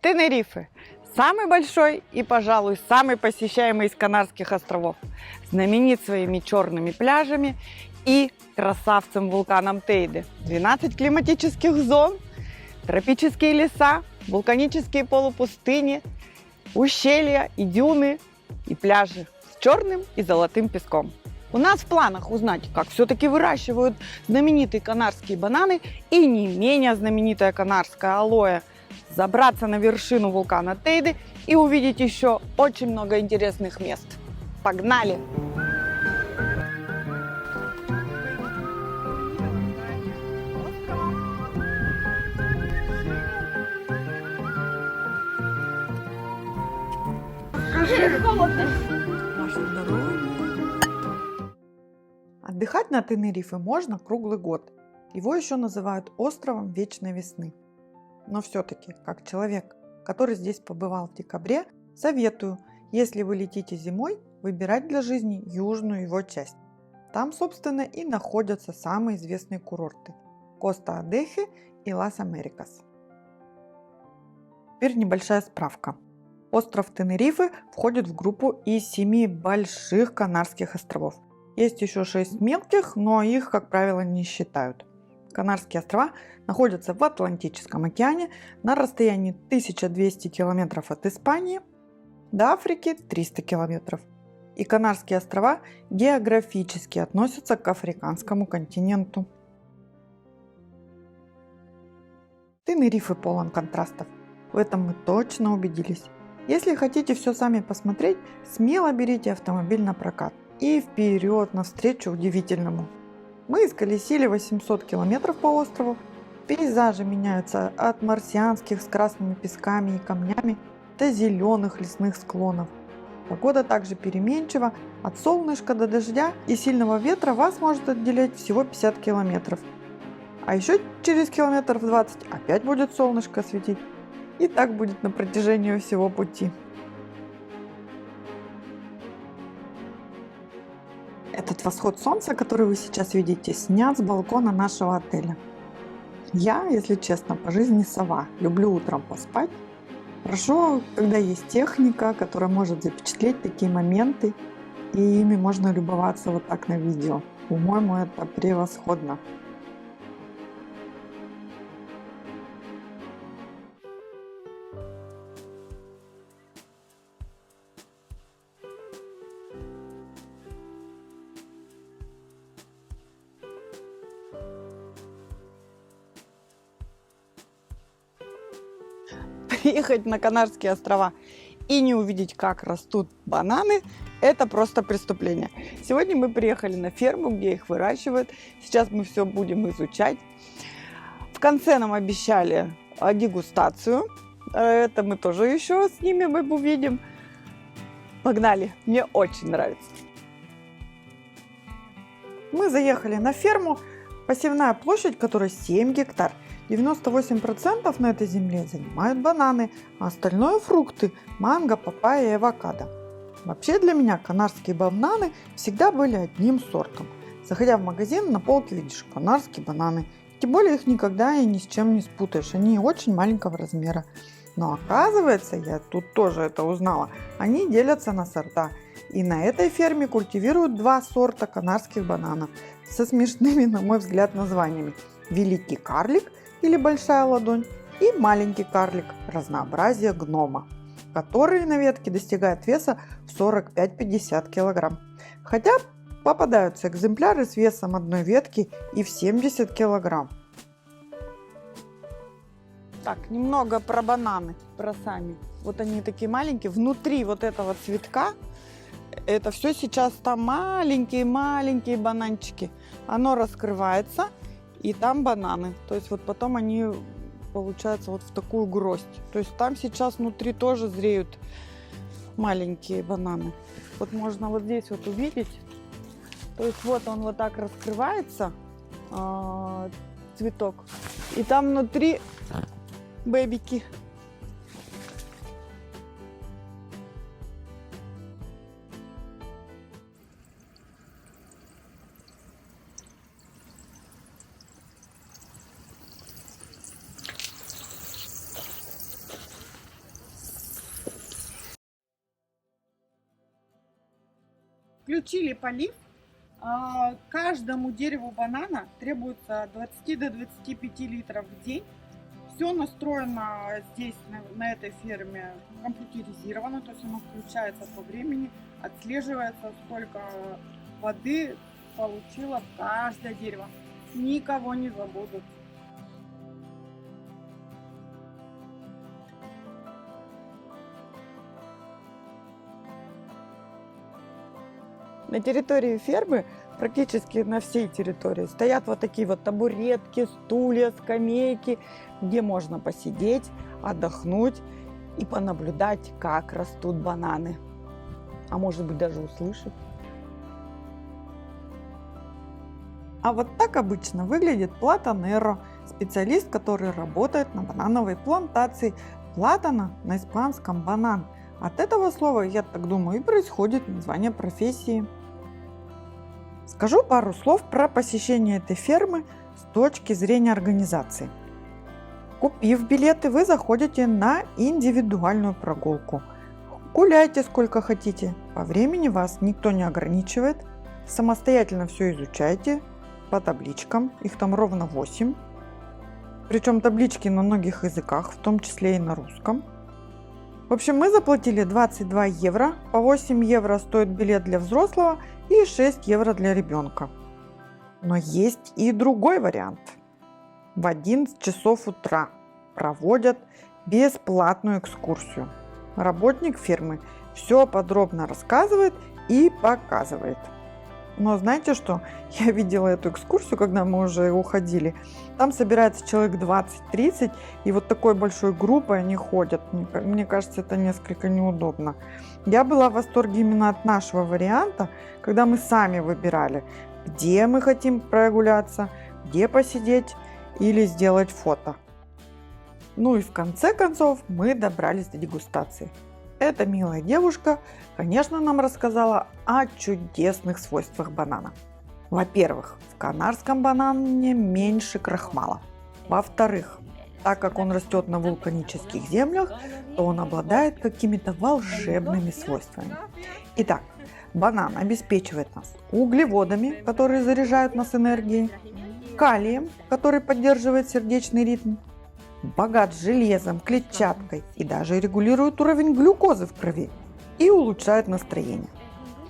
Тенерифе. Самый большой и, пожалуй, самый посещаемый из Канарских островов. Знаменит своими черными пляжами и красавцем вулканом Тейде. 12 климатических зон, тропические леса, вулканические полупустыни, ущелья и дюны, и пляжи с черным и золотым песком. У нас в планах узнать, как все-таки выращивают знаменитые канарские бананы и не менее знаменитая канарская алоэ, забраться на вершину вулкана Тейде и увидеть еще очень много интересных мест. Погнали! Отдыхать на Тенерифе можно круглый год. Его еще называют островом Вечной Весны. Но все-таки, как человек, который здесь побывал в декабре, советую, если вы летите зимой, выбирать для жизни южную его часть. Там, собственно, и находятся самые известные курорты – Коста-Адехе и Лас-Америкас. Теперь небольшая справка. Остров Тенерифе входит в группу из 7 больших Канарских островов. Есть еще 6 мелких, но их, как правило, не считают. Канарские острова находятся в Атлантическом океане на расстоянии 1200 километров от Испании до Африки 300 километров. И Канарские острова географически относятся к африканскому континенту. Тенерифе полон контрастов. В этом мы точно убедились. Если хотите все сами посмотреть, смело берите автомобиль на прокат и вперед навстречу удивительному. Мы исколесили 800 километров по острову. Пейзажи меняются от марсианских с красными песками и камнями до зеленых лесных склонов. Погода также переменчива, от солнышка до дождя и сильного ветра вас может отделять всего 50 километров. А еще через километров 20 опять будет солнышко светить. И так будет на протяжении всего пути. Этот восход солнца, который вы сейчас видите, снят с балкона нашего отеля. Я, если честно, по жизни сова. Люблю утром поспать. Хорошо, когда есть техника, которая может запечатлеть такие моменты, и ими можно любоваться вот так на видео. По-моему, это превосходно. Приехать на Канарские острова и не увидеть, как растут бананы, это просто преступление. Сегодня мы приехали на ферму, где их выращивают. Сейчас мы все будем изучать. В конце нам обещали дегустацию. Это мы тоже еще снимем и увидим. Погнали! Мне очень нравится. Мы заехали на ферму. Посевная площадь, которой 7 гектар. 98% на этой земле занимают бананы, а остальное фрукты – манго, папайя и авокадо. Вообще для меня канарские бананы всегда были одним сортом. Заходя в магазин, на полке видишь канарские бананы. Тем более их никогда и ни с чем не спутаешь, они очень маленького размера. Но оказывается, я тут тоже это узнала, они делятся на сорта. И на этой ферме культивируют 2 сорта канарских бананов со смешными, на мой взгляд, названиями. Великий карлик или большая ладонь и маленький карлик, разнообразие гнома, которые на ветке достигают веса в 45-50 килограмм. Хотя попадаются экземпляры с весом одной ветки и в 70 килограмм. Так, немного про бананы, про сами. Вот они такие маленькие. Внутри вот этого цветка, это все сейчас там маленькие-маленькие бананчики. Оно раскрывается. И там бананы. То есть вот потом они получаются вот в такую гроздь. То есть там сейчас внутри тоже зреют маленькие бананы. Вот можно вот здесь вот увидеть. То есть вот он вот так раскрывается, цветок. И там внутри бэбики. Включили полив. Каждому дереву банана требуется от 20 до 25 литров в день. Все настроено здесь, на этой ферме, компьютеризировано, то есть оно включается по времени, отслеживается, сколько воды получило каждое дерево. Никого не забудут. На территории фермы, практически на всей территории, стоят вот такие вот табуретки, стулья, скамейки, где можно посидеть, отдохнуть и понаблюдать, как растут бананы. А может быть, даже услышать. А вот так обычно выглядит платанеро, специалист, который работает на банановой плантации. Платана на испанском банан. От этого слова, я так думаю, и происходит название профессии. Скажу пару слов про посещение этой фермы с точки зрения организации. Купив билеты, вы заходите на индивидуальную прогулку. Гуляйте сколько хотите, по времени вас никто не ограничивает. Самостоятельно все изучайте по табличкам, их там ровно 8. Причем таблички на многих языках, в том числе и на русском. В общем, мы заплатили 22 евро, по 8 евро стоит билет для взрослого и 6 евро для ребенка. Но есть и другой вариант. В 11 часов утра проводят бесплатную экскурсию. Работник фермы все подробно рассказывает и показывает. Но знаете что? Я видела эту экскурсию, когда мы уже уходили. Там собирается человек 20-30, и вот такой большой группой они ходят. Мне кажется, это несколько неудобно. Я была в восторге именно от нашего варианта, когда мы сами выбирали, где мы хотим прогуляться, где посидеть или сделать фото. Ну и в конце концов мы добрались до дегустации. Эта милая девушка, конечно, нам рассказала о чудесных свойствах банана. Во-первых, в канарском банане меньше крахмала. Во-вторых, так как он растет на вулканических землях, то он обладает какими-то волшебными свойствами. Итак, банан обеспечивает нас углеводами, которые заряжают нас энергией, калием, который поддерживает сердечный ритм, богат железом, клетчаткой и даже регулирует уровень глюкозы в крови и улучшает настроение.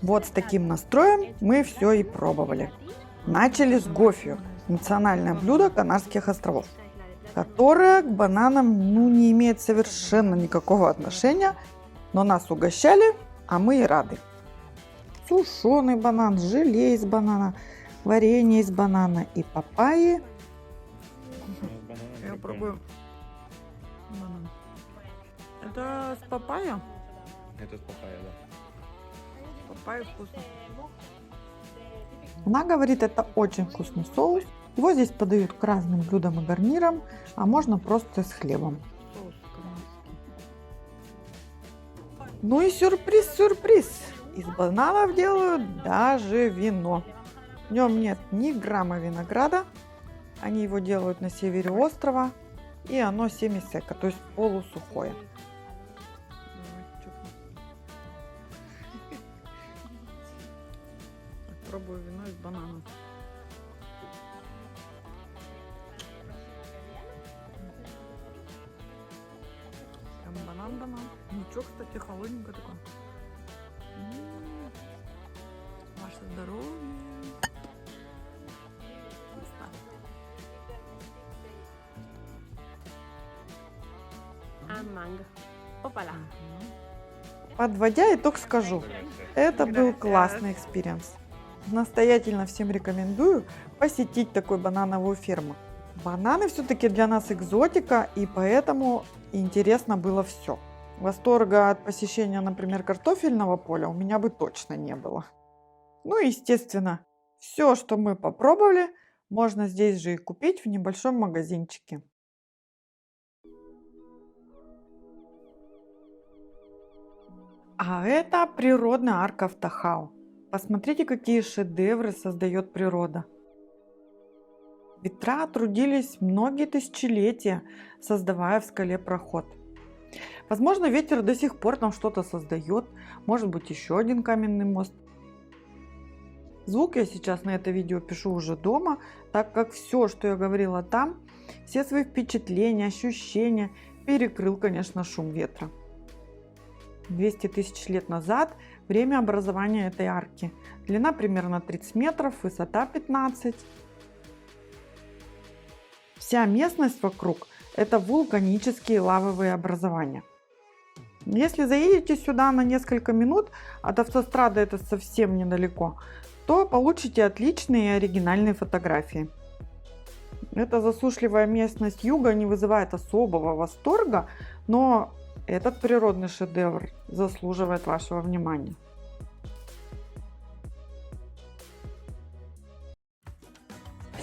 Вот с таким настроем мы все и пробовали. Начали с гофио, национальное блюдо Канарских островов, которое к бананам не имеет совершенно никакого отношения, но нас угощали, а мы и рады. Сушеный банан, желе из банана, варенье из банана и папайи. Я пробую. Банан. Это с папайя? Это с папайя, да. Папайя вкусно. Она говорит, это очень вкусный соус. Его здесь подают к разным блюдам и гарнирам, а можно просто с хлебом. Ну и сюрприз! Из бананов делают даже вино. В нем нет ни грамма винограда. Они его делают на севере острова. И оно семисека, то есть полусухое. Пробую вино из банана. Прям банан. Ничего, кстати, холодненько такое. Ваше здоровье. Манго. Опа-ля. Подводя итог, скажу, это был классный экспириенс. Настоятельно всем рекомендую посетить такую банановую ферму. Бананы все-таки для нас экзотика, и поэтому интересно было все. Восторга от посещения, например, картофельного поля у меня бы точно не было. Ну и естественно, все, что мы попробовали, можно здесь же и купить в небольшом магазинчике. А это природная арка в Тахау. Посмотрите, какие шедевры создает природа. Ветра трудились многие тысячелетия, создавая в скале проход. Возможно, ветер до сих пор там что-то создает, может быть, еще один каменный мост. Звук я сейчас на это видео пишу уже дома, так как все, что я говорила там, все свои впечатления, ощущения перекрыл, конечно, шум ветра. 200 тысяч лет назад время образования этой арки. Длина примерно 30 метров, высота 15. Вся местность вокруг – это вулканические лавовые образования. Если заедете сюда на несколько минут, от автострады это совсем недалеко, то получите отличные и оригинальные фотографии. Эта засушливая местность юга не вызывает особого восторга, но этот природный шедевр заслуживает вашего внимания.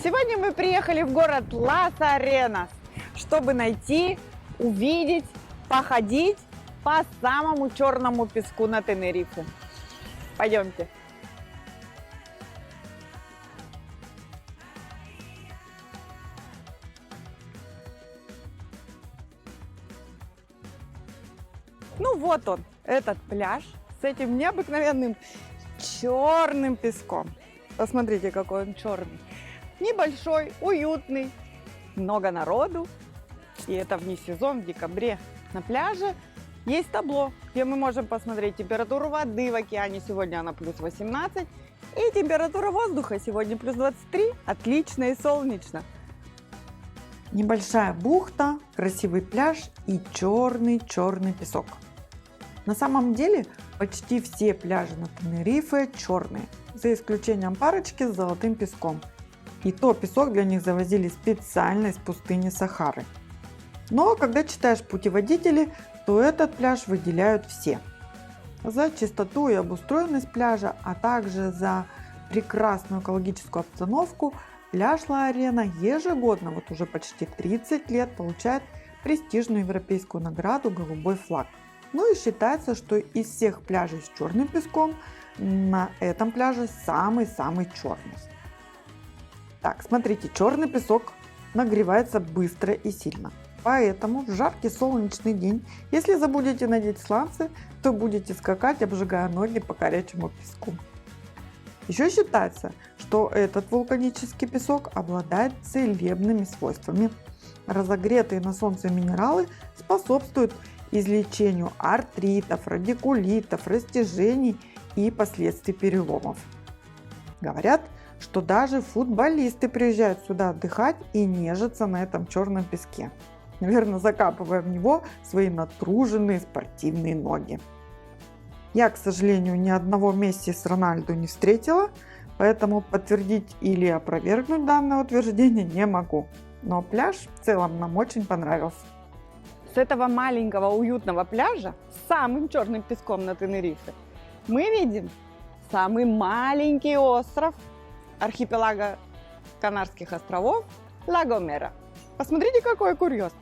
Сегодня мы приехали в город Лас-Аренас, чтобы найти, увидеть, походить по самому черному песку на Тенерифе. Пойдемте. Ну вот он, этот пляж с этим необыкновенным черным песком. Посмотрите, какой он черный. Небольшой, уютный, много народу. И это вне сезон, в декабре. На пляже есть табло, где мы можем посмотреть температуру воды в океане. Сегодня она плюс 18. И температура воздуха сегодня плюс 23. Отлично и солнечно. Небольшая бухта, красивый пляж и черный песок. На самом деле почти все пляжи на Тенерифе черные, за исключением парочки с золотым песком. И то песок для них завозили специально из пустыни Сахары. Но когда читаешь путеводители, то этот пляж выделяют все. За чистоту и обустроенность пляжа, а также за прекрасную экологическую обстановку, пляж Ла-Арена ежегодно, вот уже почти 30 лет, получает престижную европейскую награду «Голубой флаг». Ну и считается, что из всех пляжей с черным песком на этом пляже самый черный. Так, смотрите, черный песок нагревается быстро и сильно. Поэтому в жаркий солнечный день, если забудете надеть сланцы, то будете скакать, обжигая ноги по горячему песку. Еще считается, что этот вулканический песок обладает целебными свойствами. Разогретые на солнце минералы способствуют излечению артритов, радикулитов, растяжений и последствий переломов. Говорят, что даже футболисты приезжают сюда отдыхать и нежиться на этом черном песке, наверное, закапывая в него свои натруженные спортивные ноги. Я, к сожалению, ни одного Месси с Рональду не встретила, поэтому подтвердить или опровергнуть данное утверждение не могу. Но пляж в целом нам очень понравился. С этого маленького уютного пляжа с самым черным песком на Тенерифе мы видим самый маленький остров архипелага Канарских островов Ла Гомера. Посмотрите, какой курьез.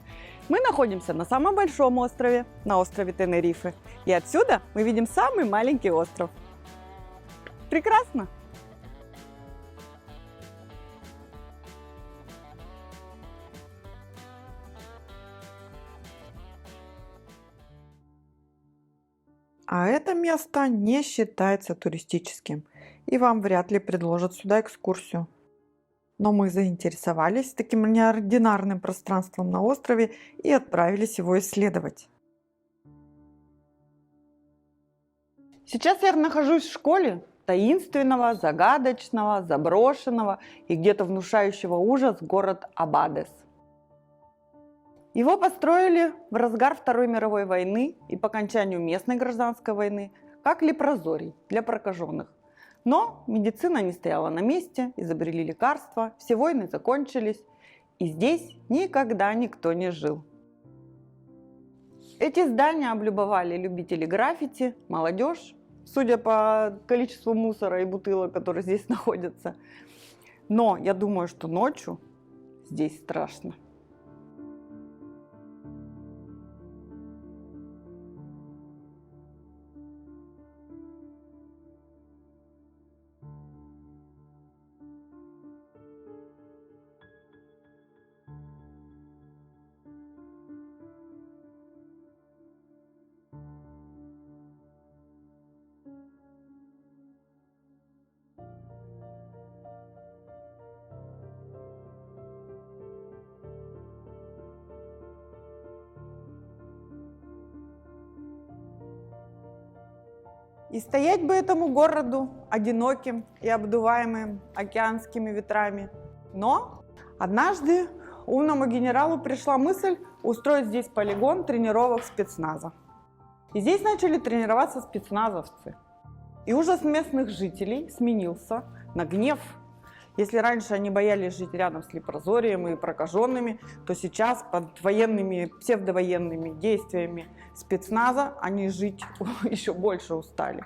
Мы находимся на самом большом острове, на острове Тенерифе. И отсюда мы видим самый маленький остров. Прекрасно! А это место не считается туристическим, и вам вряд ли предложат сюда экскурсию. Но мы заинтересовались таким неординарным пространством на острове и отправились его исследовать. Сейчас я нахожусь в школе таинственного, загадочного, заброшенного и где-то внушающего ужас город Абадес. Его построили в разгар Второй мировой войны и по окончанию местной гражданской войны как лепрозорий для прокаженных. Но медицина не стояла на месте, изобрели лекарства, все войны закончились, и здесь никогда никто не жил. Эти здания облюбовали любители граффити, молодежь, судя по количеству мусора и бутылок, которые здесь находятся. Но я думаю, что ночью здесь страшно. И стоять бы этому городу одиноким и обдуваемым океанскими ветрами. Но однажды умному генералу пришла мысль устроить здесь полигон тренировок спецназа. И здесь начали тренироваться спецназовцы. И ужас местных жителей сменился на гнев. Если раньше они боялись жить рядом с лепрозорием и прокаженными, то сейчас под военными, псевдовоенными действиями спецназа они жить еще больше устали.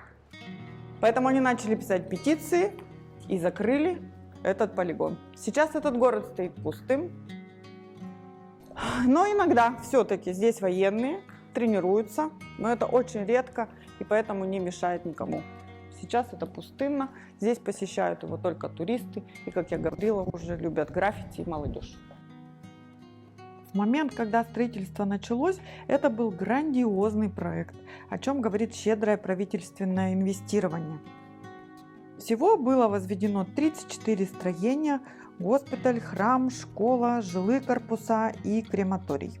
Поэтому они начали писать петиции и закрыли этот полигон. Сейчас этот город стоит пустым. Но иногда все-таки здесь военные тренируются, но это очень редко и поэтому не мешает никому. Сейчас это пустынно, здесь посещают его только туристы и, как я говорила, уже любят граффити и молодежь. В момент, когда строительство началось, это был грандиозный проект, о чем говорит щедрое правительственное инвестирование. Всего было возведено 34 строения: госпиталь, храм, школа, жилые корпуса и крематорий.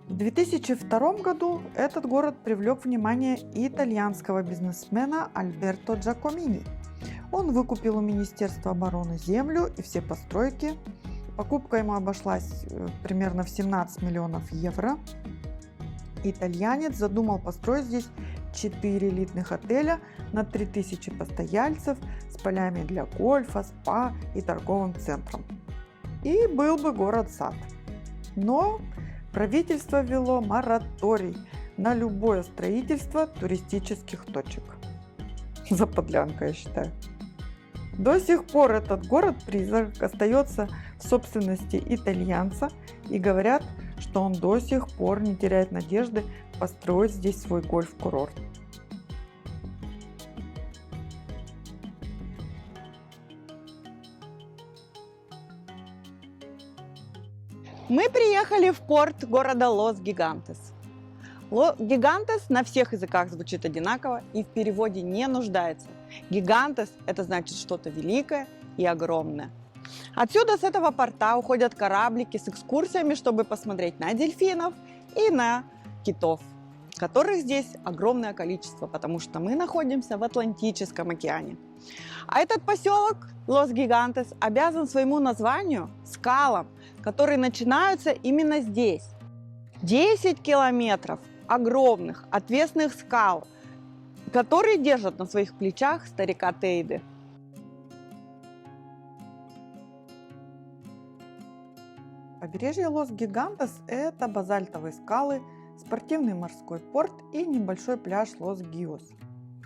В 2002 году этот город привлек внимание итальянского бизнесмена Альберто Джакомини. Он выкупил у Министерства обороны землю и все постройки. Покупка ему обошлась примерно в 17 миллионов евро. Итальянец задумал построить здесь 4 элитных отеля на 3000 постояльцев с полями для гольфа, спа и торговым центром. И был бы город-сад. Но правительство ввело мораторий на любое строительство туристических точек. Заподлянка, я считаю. До сих пор этот город-призрак остается в собственности итальянца, и говорят, что он до сих пор не теряет надежды построить здесь свой гольф-курорт. Мы приехали в порт города Лос-Гигантес. Гигантес на всех языках звучит одинаково и в переводе не нуждается. Гигантес – это значит что-то великое и огромное. Отсюда, с этого порта, уходят кораблики с экскурсиями, чтобы посмотреть на дельфинов и на китов, которых здесь огромное количество, потому что мы находимся в Атлантическом океане. А этот поселок Лос-Гигантес обязан своему названию скалам, которые начинаются именно здесь. 10 километров огромных отвесных скал, которые держат на своих плечах старика Тейде. Побережье Лос-Гигантес – это базальтовые скалы, спортивный морской порт и небольшой пляж Лос-Гиос.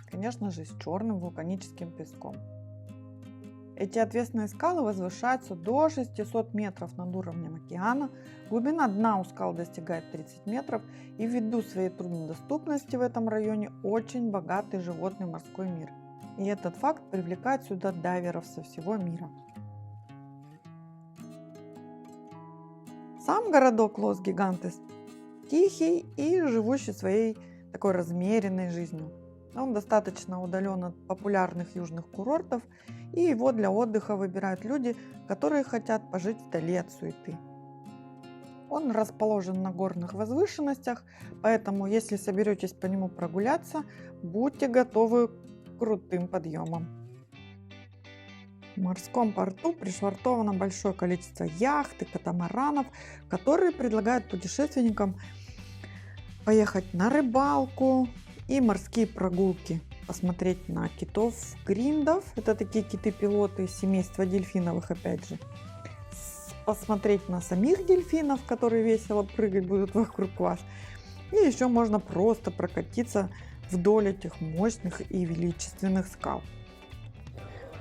Конечно же, с черным вулканическим песком. Эти отвесные скалы возвышаются до 600 метров над уровнем океана, глубина дна у скал достигает 30 метров, и ввиду своей труднодоступности в этом районе очень богатый животный морской мир. И этот факт привлекает сюда дайверов со всего мира. Сам городок Лос-Гигантес тихий и живущий своей такой размеренной жизнью. Он достаточно удален от популярных южных курортов, и его для отдыха выбирают люди, которые хотят пожить вдали от суеты. Он расположен на горных возвышенностях, поэтому если соберетесь по нему прогуляться, будьте готовы к крутым подъемам. В морском порту пришвартовано большое количество яхт и катамаранов, которые предлагают путешественникам поехать на рыбалку и морские прогулки, посмотреть на китов-гриндов, это такие киты-пилоты из семейства дельфиновых опять же, посмотреть на самих дельфинов, которые весело прыгать будут вокруг вас, и еще можно просто прокатиться вдоль этих мощных и величественных скал.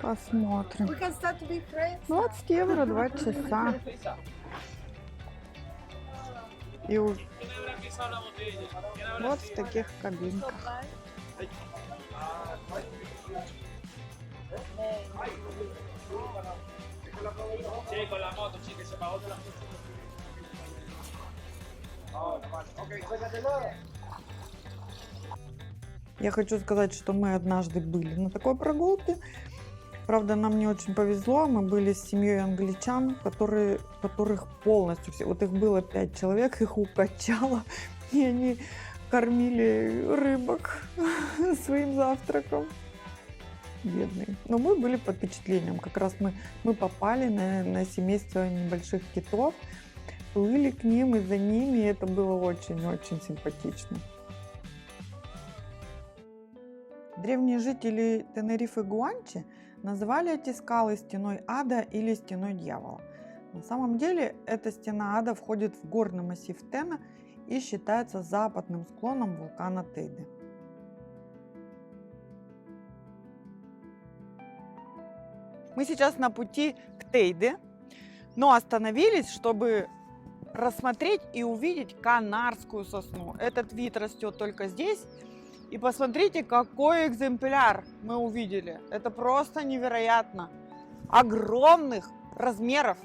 Посмотрим. 20 евро 2 часа. И вот в таких кабинках. Я хочу сказать, что мы однажды были на такой прогулке. Правда, нам не очень повезло. Мы были с семьей англичан, которых полностью все, вот их было 5 человек, их укачало, и они кормили рыбок своим завтраком. Бедные. Но мы были под впечатлением. Как раз мы попали на семейство небольших китов, плыли к ним и за ними, и это было очень-очень симпатично. Древние жители Тенерифе Гуанчи называли эти скалы стеной ада или стеной дьявола. На самом деле эта стена ада входит в горный массив Тена и считается западным склоном вулкана Тейде. Мы сейчас на пути к Тейде, но остановились, чтобы рассмотреть и увидеть канарскую сосну. Этот вид растет только здесь. И посмотрите, какой экземпляр мы увидели. Это просто невероятно. Огромных размеров.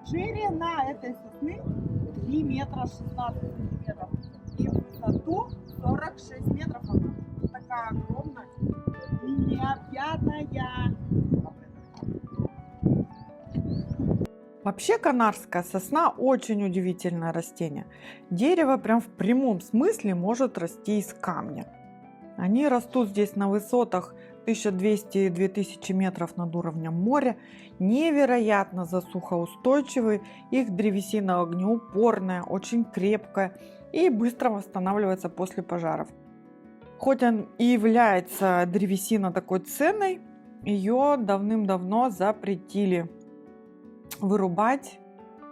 Ширина этой сосны 3 метра 16 сантиметров. И в высоту 46 метров она. Такая огромная и необъятная. Вообще канарская сосна очень удивительное растение. Дерево прям в прямом смысле может расти из камня. Они растут здесь на высотах 1200-2000 метров над уровнем моря, невероятно засухоустойчивые, их древесина огнеупорная, очень крепкая и быстро восстанавливается после пожаров. Хоть он и является древесина такой ценной, ее давным-давно запретили вырубать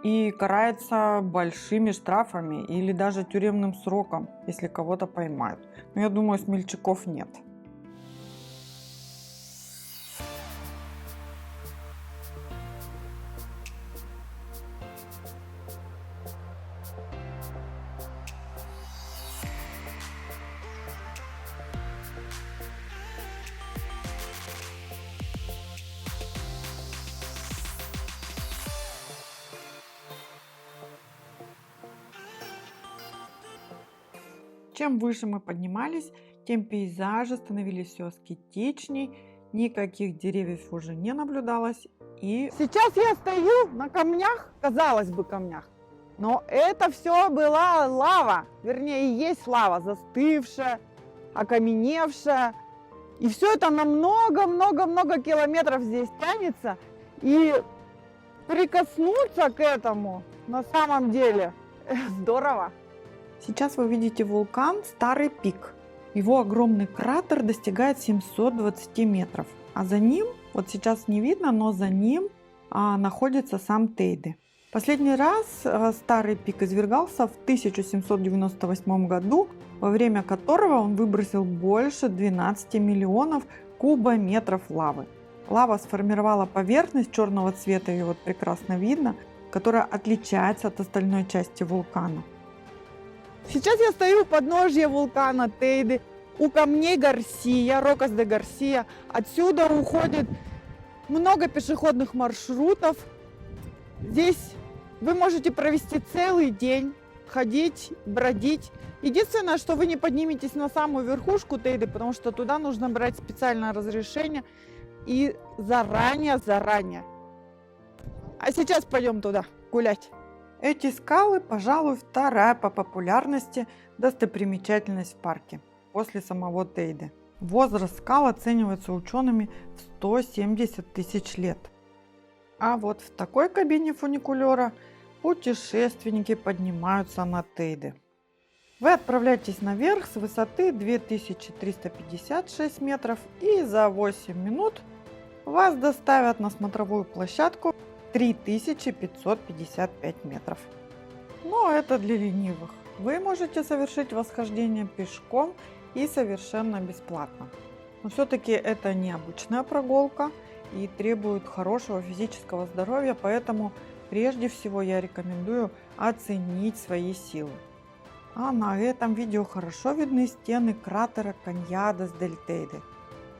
и карается большими штрафами или даже тюремным сроком, если кого-то поймают. Но я думаю, смельчаков нет. Чем выше мы поднимались, тем пейзажи становились все аскетичней, никаких деревьев уже не наблюдалось. И Сейчас я стою на камнях, казалось бы, камнях. Но это все была лава, вернее, и есть лава, застывшая, окаменевшая. И все это на много-много-много километров здесь тянется. И прикоснуться к этому на самом деле здорово. сейчас вы видите вулкан Старый Пик. Его огромный кратер достигает 720 метров. А за ним, вот сейчас не видно, но за ним находится сам Тейде. Последний раз Старый Пик извергался в 1798 году, во время которого он выбросил больше 12 миллионов кубометров лавы. Лава сформировала поверхность черного цвета, ее вот прекрасно видно, которая отличается от остальной части вулкана. Сейчас я стою у подножья вулкана Тейде, у камней Гарсия, Рокас де Гарсия. Отсюда уходит много пешеходных маршрутов. Здесь вы можете провести целый день, ходить, бродить. Единственное, что вы не подниметесь на самую верхушку Тейде, потому что туда нужно брать специальное разрешение и заранее. А сейчас пойдем туда гулять. Эти скалы, пожалуй, вторая по популярности достопримечательность в парке после самого Тейде. Возраст скал оценивается учеными в 170 тысяч лет. А вот в такой кабине фуникулера путешественники поднимаются на Тейде. Вы отправляетесь наверх с высоты 2356 метров, и за 8 минут вас доставят на смотровую площадку 3555 метров. Но это для ленивых. Вы можете совершить восхождение пешком и совершенно бесплатно. Но все-таки это необычная прогулка и требует хорошего физического здоровья, поэтому прежде всего я рекомендую оценить свои силы. А на этом видео хорошо видны стены кратера Каньядес дель Тейде.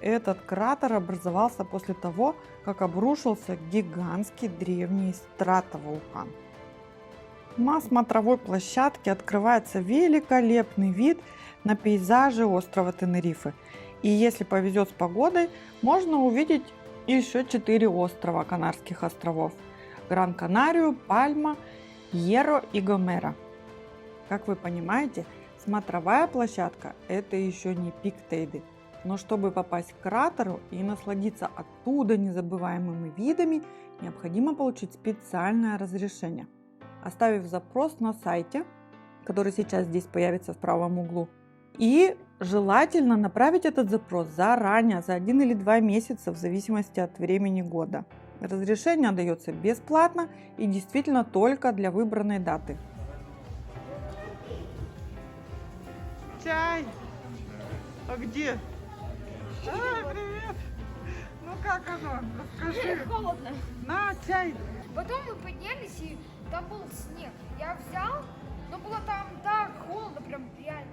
Этот кратер образовался после того, как обрушился гигантский древний стратовулкан. На смотровой площадке открывается великолепный вид на пейзажи острова Тенерифе. И если повезет с погодой, можно увидеть еще 4 острова Канарских островов: Гран-Канарию, Пальма Hierro y Gomera. Как вы понимаете, смотровая площадка – это еще не пик Тейды. Но чтобы попасть к кратеру и насладиться оттуда незабываемыми видами, необходимо получить специальное разрешение. Оставив запрос на сайте, который сейчас здесь появится в правом углу, и желательно направить этот запрос заранее, за 1 или 2 месяца, в зависимости от времени года. Разрешение дается бесплатно и действительно только для выбранной даты. Чай! А где? Привет! Ну как оно? Расскажи. Холодно. На, чай! Потом мы поднялись, и там был снег. Я взял, но было там так холодно, прям реально.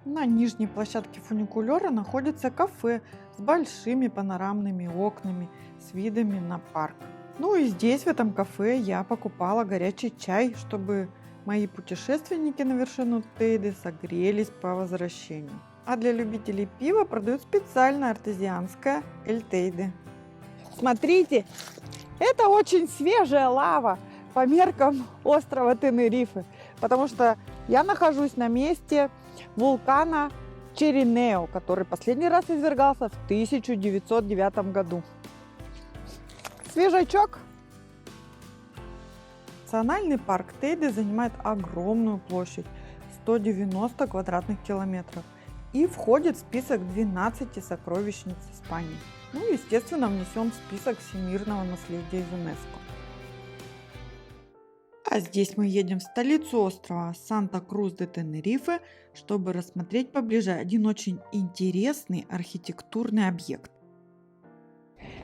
На нижней площадке фуникулера находится кафе с большими панорамными окнами с видами на парк. Ну и здесь, в этом кафе, я покупала горячий чай, чтобы мои путешественники на вершину Тейды согрелись по возвращению. А для любителей пива продают специальное артезианское Эль Тейде. Смотрите, это очень свежая лава по меркам острова Тенерифе, потому что я нахожусь на месте вулкана Черинео, который последний раз извергался в 1909 году. Свежачок. Национальный парк Тейде занимает огромную площадь – 190 квадратных километров и входит в список 12 сокровищниц Испании. Ну, естественно, внесен в список всемирного наследия ЮНЕСКО. А здесь мы едем в столицу острова Санта-Крус-де-Тенерифе, чтобы рассмотреть поближе один очень интересный архитектурный объект.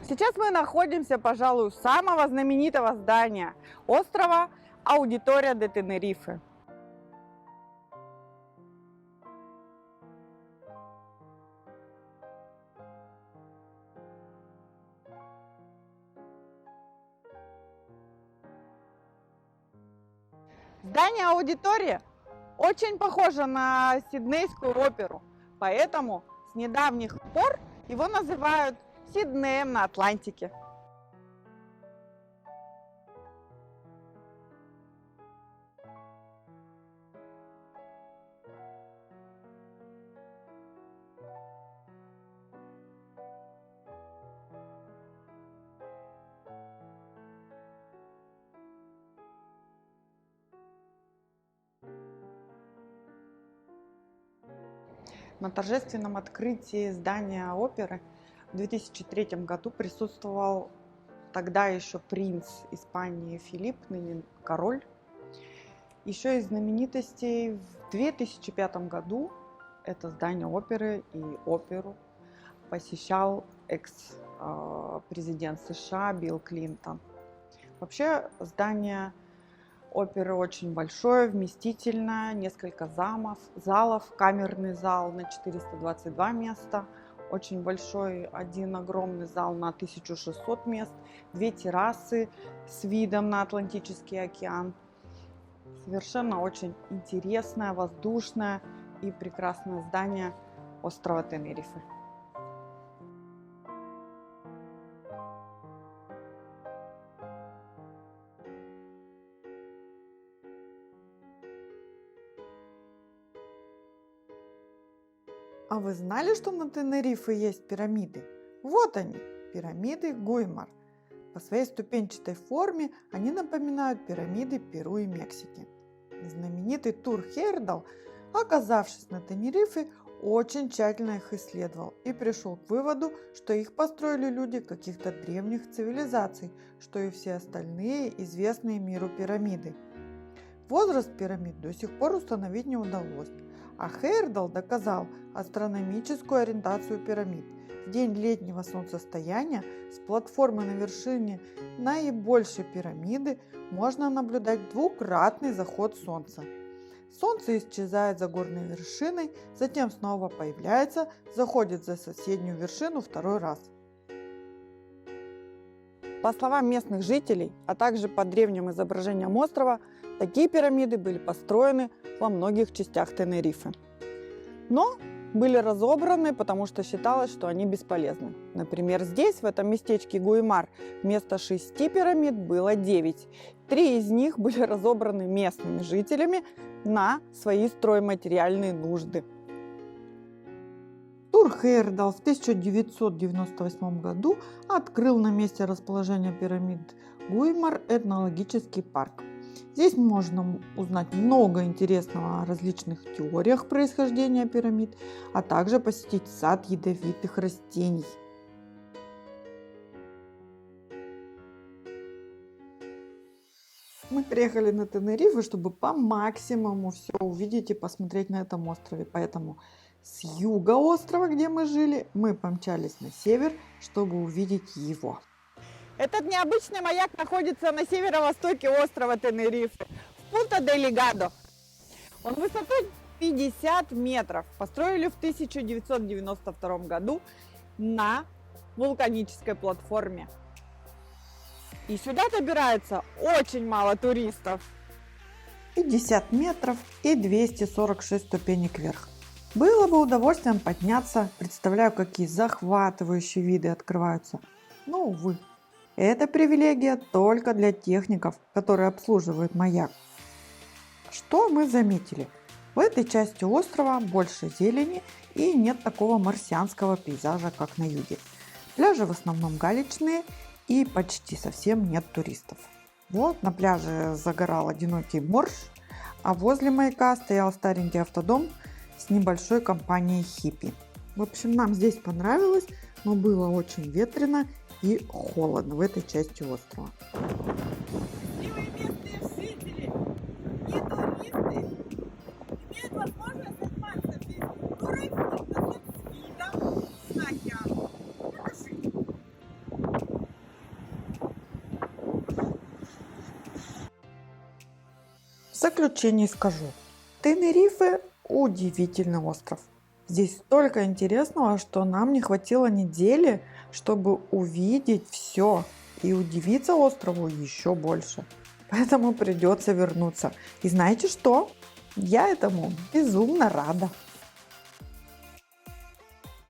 Сейчас мы находимся, пожалуй, у самого знаменитого здания острова Аудитория де Тенерифе. Здание аудитории очень похоже на Сиднейскую оперу, поэтому с недавних пор его называют Сиднеем на Атлантике. На торжественном открытии здания оперы в 2003 году присутствовал тогда еще принц Испании Филипп, ныне король. Еще из знаменитостей в 2005 году это здание оперы и оперу посещал экс-президент США Билл Клинтон. Вообще здание оперы очень большое, вместительное, несколько залов, камерный зал на 422 места, очень большой один огромный зал на 1600 мест, 2 террасы с видом на Атлантический океан. Совершенно очень интересное, воздушное и прекрасное здание острова Тенерифе. А вы знали, что на Тенерифе есть пирамиды? Вот они, пирамиды Гуймар. По своей ступенчатой форме они напоминают пирамиды Перу и Мексики. Знаменитый Тур Хейердал, оказавшись на Тенерифе, очень тщательно их исследовал и пришел к выводу, что их построили люди каких-то древних цивилизаций, что и все остальные известные миру пирамиды. Возраст пирамид до сих пор установить не удалось, а Хейердал доказал астрономическую ориентацию пирамид. В день летнего солнцестояния с платформы на вершине наибольшей пирамиды можно наблюдать 2-кратный заход солнца. Солнце исчезает за горной вершиной, затем снова появляется, заходит за соседнюю вершину 2-й раз. По словам местных жителей, а также по древним изображениям острова, такие пирамиды были построены во многих частях Тенерифе. Но были разобраны, потому что считалось, что они бесполезны. Например, здесь, в этом местечке Гуймар, вместо 6 пирамид было 9. 3 из них были разобраны местными жителями на свои стройматериальные нужды. Тур Хейердал в 1998 году открыл на месте расположения пирамид Гуймар этнологический парк. Здесь можно узнать много интересного о различных теориях происхождения пирамид, а также посетить сад ядовитых растений. Мы приехали на Тенерифе, чтобы по максимуму все увидеть и посмотреть на этом острове. Поэтому с юга острова, где мы жили, мы помчались на север, чтобы увидеть его. Этот необычный маяк находится на северо-востоке острова Тенерифе, в Пунта-дель-Гадо. Он высотой 50 метров. Построили в 1992 году на вулканической платформе. И сюда добирается очень мало туристов. 50 метров и 246 ступенек вверх. Было бы удовольствием подняться, представляю, какие захватывающие виды открываются. Но, увы, это привилегия только для техников, которые обслуживают маяк. Что мы заметили? В этой части острова больше зелени и нет такого марсианского пейзажа, как на юге. Пляжи в основном галечные и почти совсем нет туристов. Вот на пляже загорал одинокий морж, а возле маяка стоял старенький автодом с небольшой компанией хиппи. В общем, нам здесь понравилось, но было очень ветрено и холодно в этой части острова. Счастливые местные жители и туристы имеют возможность заниматься физкультурой с видом на океан. В заключение скажу, Тенерифе – удивительный остров. Здесь столько интересного, что нам не хватило недели, чтобы увидеть все и удивиться острову еще больше. Поэтому придется вернуться. И знаете что? Я этому безумно рада.